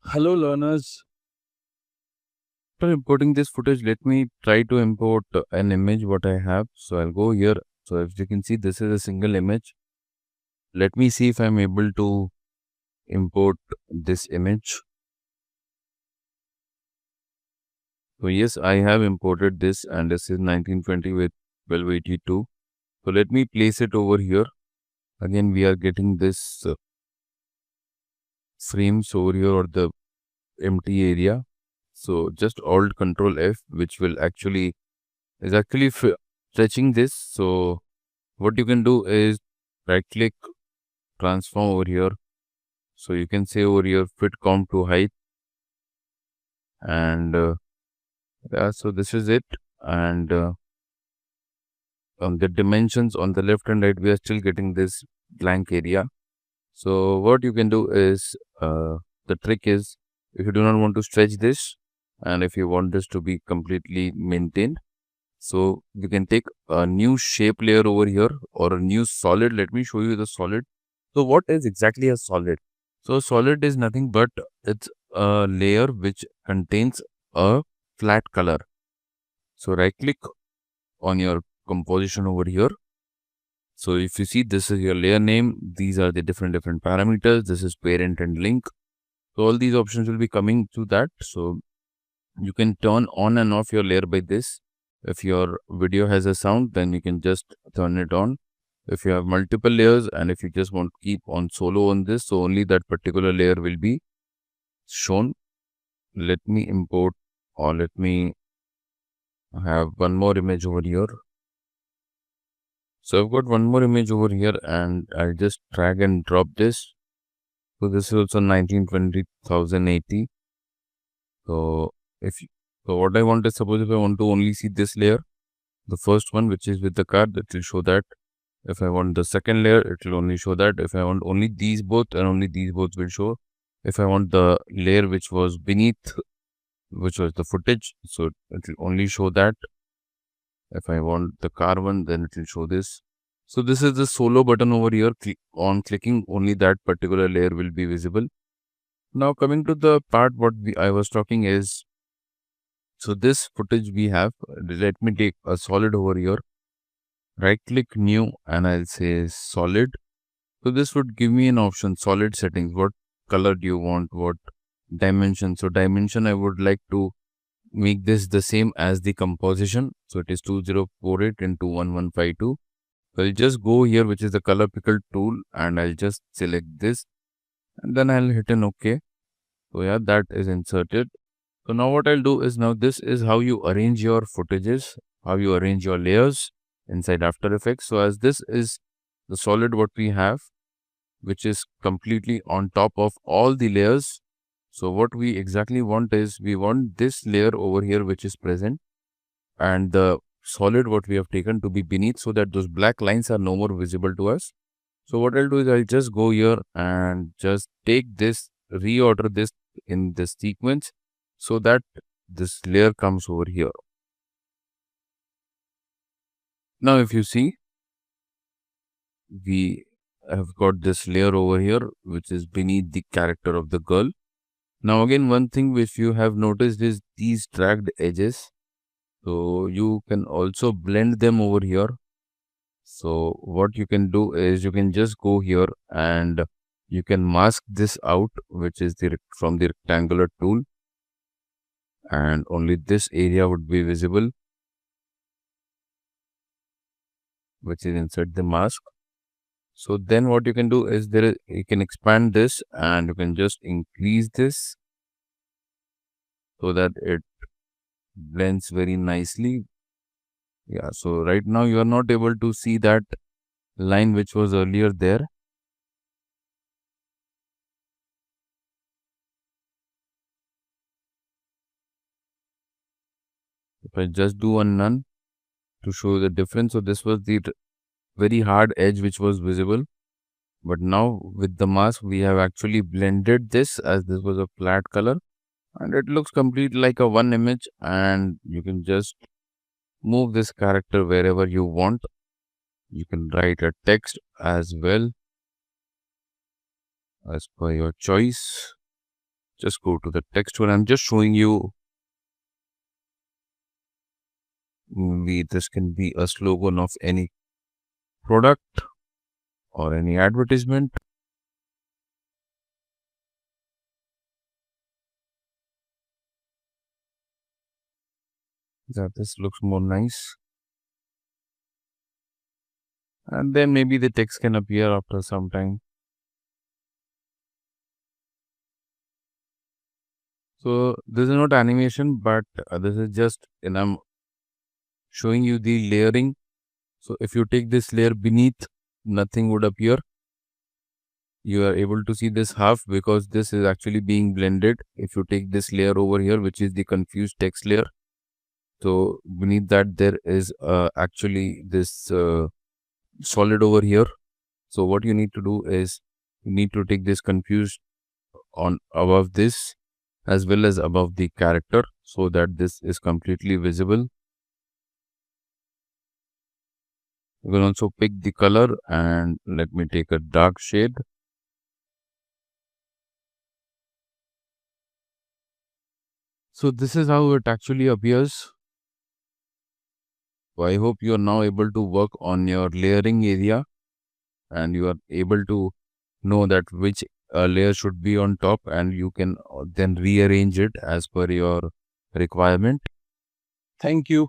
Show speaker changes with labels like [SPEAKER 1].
[SPEAKER 1] Hello learners. After importing this footage, let me try to import an image what I have. So I'll go here. So if you can see, this is a single image. Let me see if I'm able to import this image. So yes, I have imported this and this is 1920 with 1282. So let me place it over here. Again, we are getting this frames over here or the empty area. So just Alt Control F, which will actually stretching this. So what you can do is right click, transform over here. So you can say over here fit comp to height, and yeah, so this is it. And on the dimensions on the left and right, we are still getting this blank area. So what you can do is the trick is, if you do not want to stretch this and if you want this to be completely maintained, so you can take a new shape layer over here or a new solid. Let me show you the solid. So what is exactly a solid? So solid is nothing but it's a layer which contains a flat color. So right click on your composition over here. So if you see, this is your layer name. These are the different parameters. This is parent and link. So all these options will be coming to that. So you can turn on and off your layer by this. If your video has a sound, then you can just turn it on. If you have multiple layers and if you just want to keep on solo on this, so only that particular layer will be shown. Let me import, or let me have one more image over here. So I've got one more image over here and I'll just drag and drop this. So this is also 1920 1080. So so what I want is, suppose if I want to only see this layer, the first one which is with the card, it will show that. If I want the second layer, it will only show that. If I want only these both, and only these both will show. If I want the layer which was beneath, which was the footage, so it will only show that. If I want the car one, then it will show this. So this is the solo button over here. On clicking, only that particular layer will be visible. Now coming to the part what I was talking is, so this footage we have, let me take a solid over here. Right click new and I'll say solid. So this would give me an option, solid settings. What color do you want? What dimension? So dimension, I would like to make this the same as the composition. So it is 2048 into 1152. So I'll just go here, which is the color picker tool, and I'll just select this and then I'll hit an OK. So yeah, that is inserted. So now what I'll do is, now this is how you arrange your footages, how you arrange your layers inside After Effects. So as this is the solid what we have, which is completely on top of all the layers. So what we exactly want is, we want this layer over here which is present and the solid what we have taken to be beneath, so that those black lines are no more visible to us. So what I'll do is, I'll just go here and just take this, reorder this in this sequence so that this layer comes over here. Now if you see, we have got this layer over here which is beneath the character of the girl. Now again, one thing which you have noticed is these dragged edges. So you can also blend them over here. So what you can do is, you can just go here and you can mask this out, which is from the rectangular tool, and only this area would be visible, which is inside the mask. So then what you can do is, you can expand this and you can just increase this so that it blends very nicely. Yeah, so right now you are not able to see that line which was earlier there. If I just do a none to show the difference, so this was the very hard edge which was visible, but now with the mask we have actually blended this, as this was a flat color, and it looks complete like a one image. And you can just move this character wherever you want. You can write a text as well as per your choice. just go to the text tool. I'm just showing you, this can be a slogan of any product or any advertisement. Yeah, this looks more nice. And then maybe the text can appear after some time. So this is not animation, but this is just, and I'm showing you the layering. So if you take this layer beneath, nothing would appear. You are able to see this half because this is actually being blended. If you take this layer over here, which is the confused text layer, so beneath that there is actually this solid over here. So what you need to do is you need to take this confused on above this as well as above the character so that this is completely visible. You can also pick the color, and let me take a dark shade. So this is how it actually appears. So I hope you are now able to work on your layering area and you are able to know that which layer should be on top, and you can then rearrange it as per your requirement. Thank you.